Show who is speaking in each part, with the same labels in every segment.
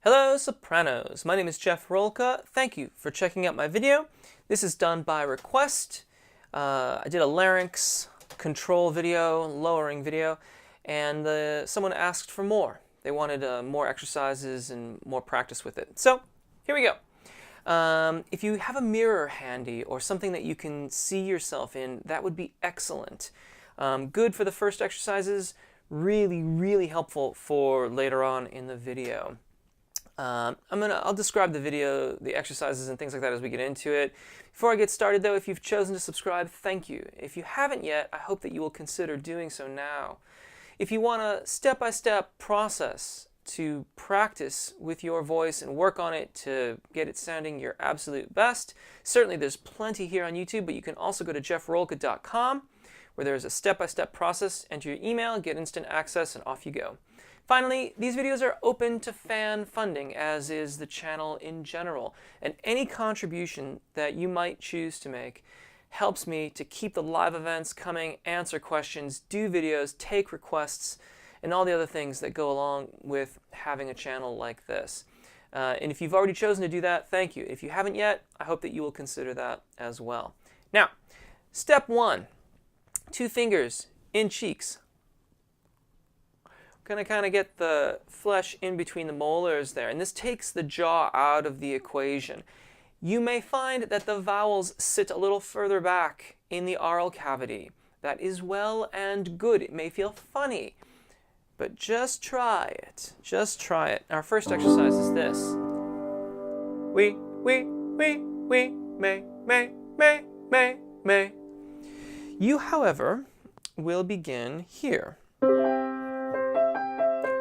Speaker 1: Hello Sopranos, my name is Jeff Rolka. Thank you for checking out my video. This is done by request. I did a larynx control video, lowering video, and someone asked for more. They wanted more exercises and more practice with it. So here we go. If you have a mirror handy or something that you can see yourself in, that would be excellent. Good for the first exercises, really helpful for later on in the video. I'll describe the video, the exercises and things like that as we get into it. Before I get started though, if you've chosen to subscribe, thank you. If you haven't yet, I hope that you will consider doing so now. If you want a step-by-step process to practice with your voice and work on it to get it sounding your absolute best, certainly there's plenty here on YouTube, but you can also go to jeffrolka.com where there's a step-by-step process. Enter your email, get instant access, and off you go. Finally, these videos are open to fan funding, as is the channel in general, and any contribution that you might choose to make helps me to keep the live events coming, answer questions, do videos, take requests, and all the other things that go along with having a channel like this. And if you've already chosen to do that, thank you. If you haven't yet, I hope that you will consider that as well. Now, step one, 2 fingers in cheeks. Going to kind of get the flesh in between the molars there, and this takes the jaw out of the equation. You may find that the vowels sit a little further back in the oral cavity. That is well and good. It may feel funny, but just try it. Just try it. Our first exercise is this. We, may. You, however, will begin here.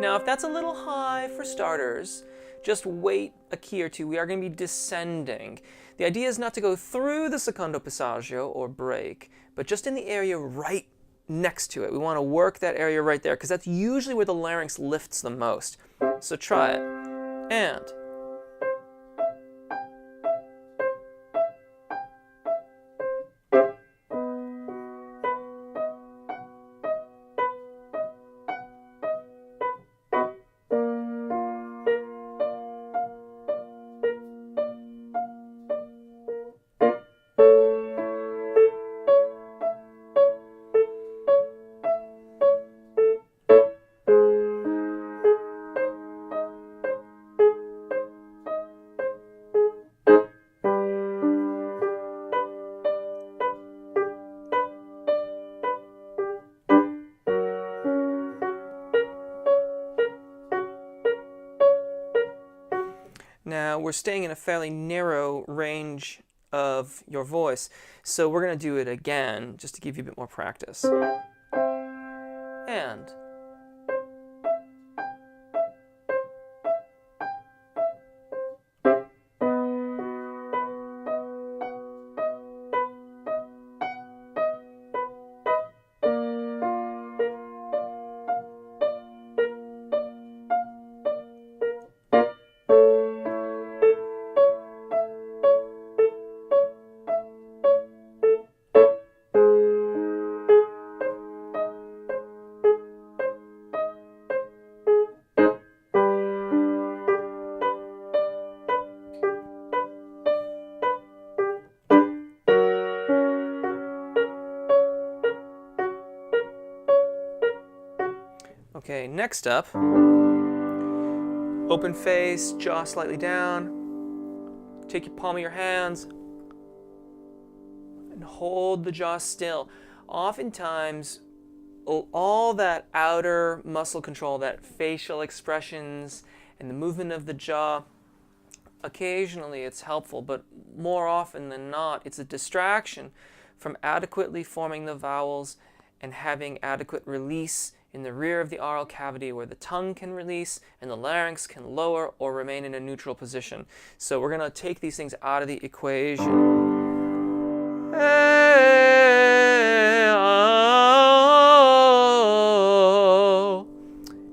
Speaker 1: Now, if that's a little high for starters, just wait a key or two. We are going to be descending. The idea is not to go through the secondo passaggio or break, but just in the area right next to it. We want to work that area right there because that's usually where the larynx lifts the most. So try it. And. Now, we're staying in a fairly narrow range of your voice, so we're going to do it again just to give you a bit more practice. And. Okay, next up, open face, jaw slightly down. Take your palm of your hands and hold the jaw still. Oftentimes, all that outer muscle control, that facial expressions and the movement of the jaw, occasionally it's helpful, but more often than not, it's a distraction from adequately forming the vowels and having adequate release in the rear of the oral cavity where the tongue can release and the larynx can lower or remain in a neutral position. So we're going to take these things out of the equation.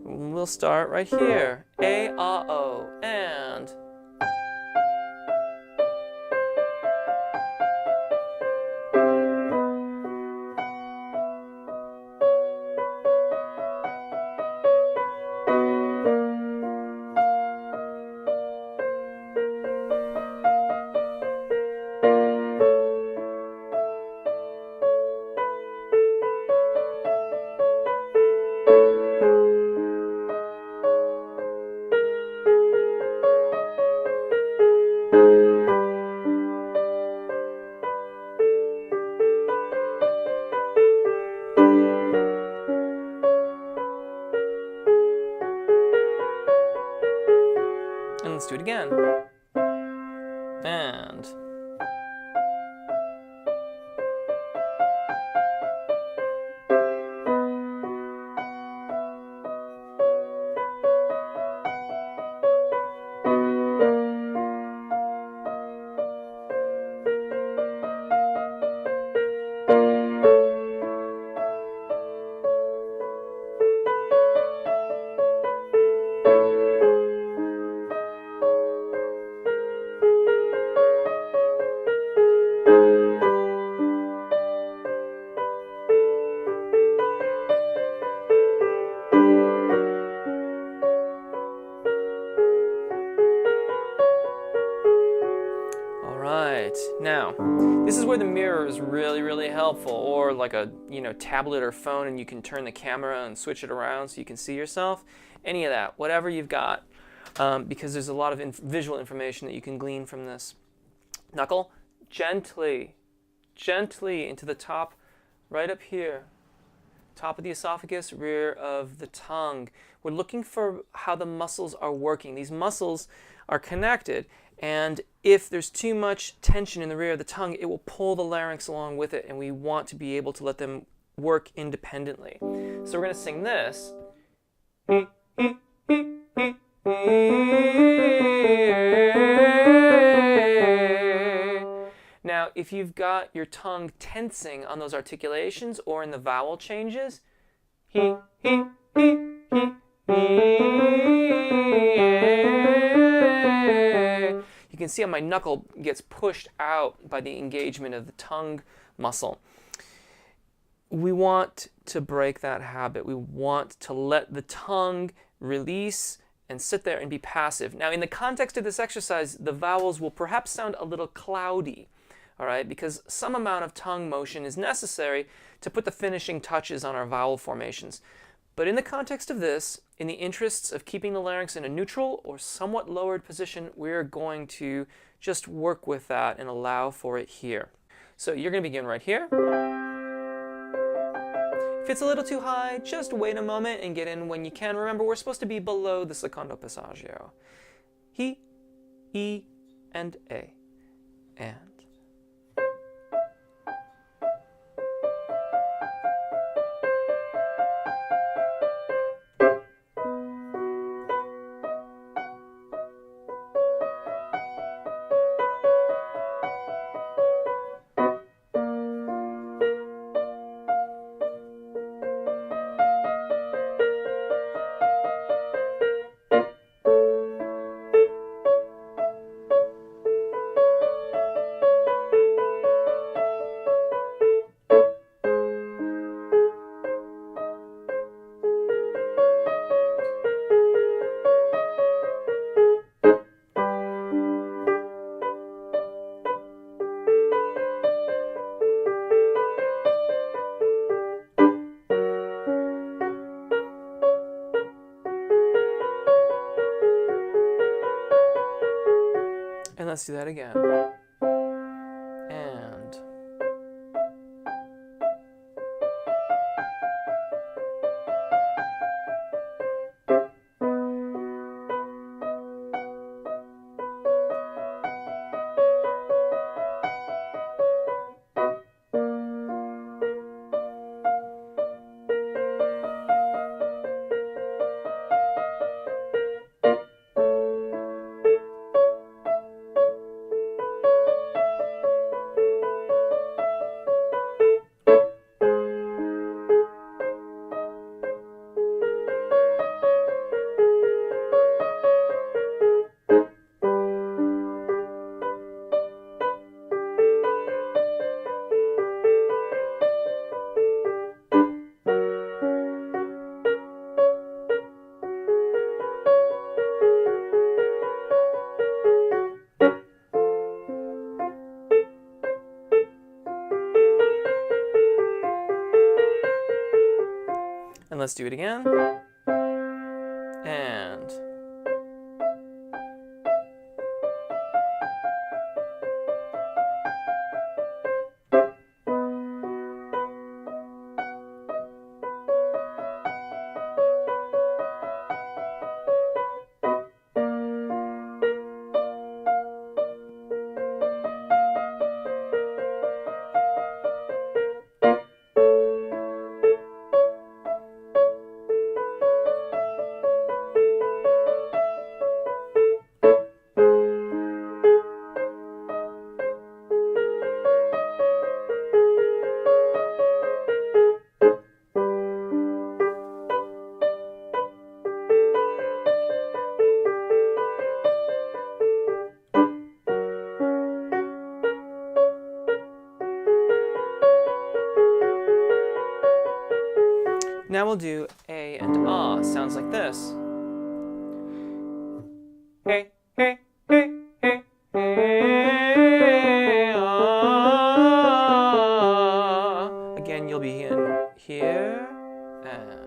Speaker 1: We'll start right here. A, ah, o, and. Let's do it again. And now, this is where the mirror is really helpful, or like a tablet or phone, and you can turn the camera and switch it around so you can see yourself. Any of that, whatever you've got, because there's a lot of visual information that you can glean from this. Knuckle gently into the top, right up here, top of the esophagus, rear of the tongue. We're looking for how the muscles are working. These muscles are connected, and if there's too much tension in the rear of the tongue, it will pull the larynx along with it, and we want to be able to let them work independently. So we're going to sing this. Now, if you've got your tongue tensing on those articulations or in the vowel changes, you can see how my knuckle gets pushed out by the engagement of the tongue muscle. We want to break that habit. We want to let the tongue release and sit there and be passive. Now, in the context of this exercise, the vowels will perhaps sound a little cloudy, all right, because some amount of tongue motion is necessary to put the finishing touches on our vowel formations. But in the context of this, in the interests of keeping the larynx in a neutral or somewhat lowered position, we're going to just work with that and allow for it here. So you're going to begin right here. If it's a little too high, just wait a moment and get in when you can. Remember, we're supposed to be below the secondo passaggio. He, E, and A. And. And let's do that again. And. And let's do it again. And. Now we'll do A and ah. Sounds like this. Hey, hey, hey, hey, hey, ah. Again, you'll be in here and.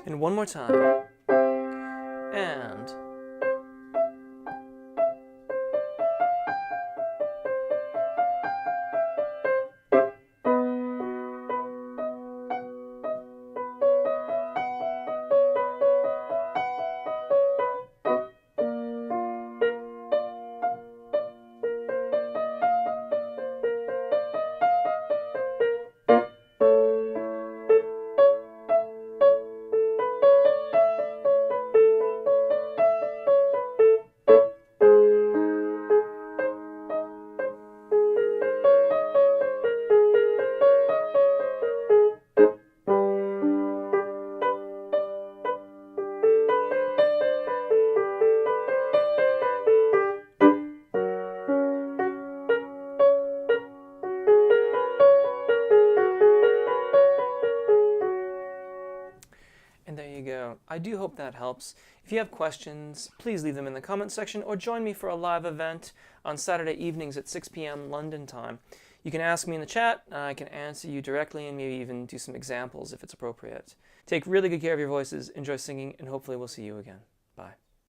Speaker 1: And one more time. And. And there you go. I do hope that helps. If you have questions, please leave them in the comment section or join me for a live event on Saturday evenings at 6 p.m. London time. You can ask me in the chat, I can answer you directly and maybe even do some examples if it's appropriate. Take really good care of your voices, enjoy singing, and hopefully we'll see you again.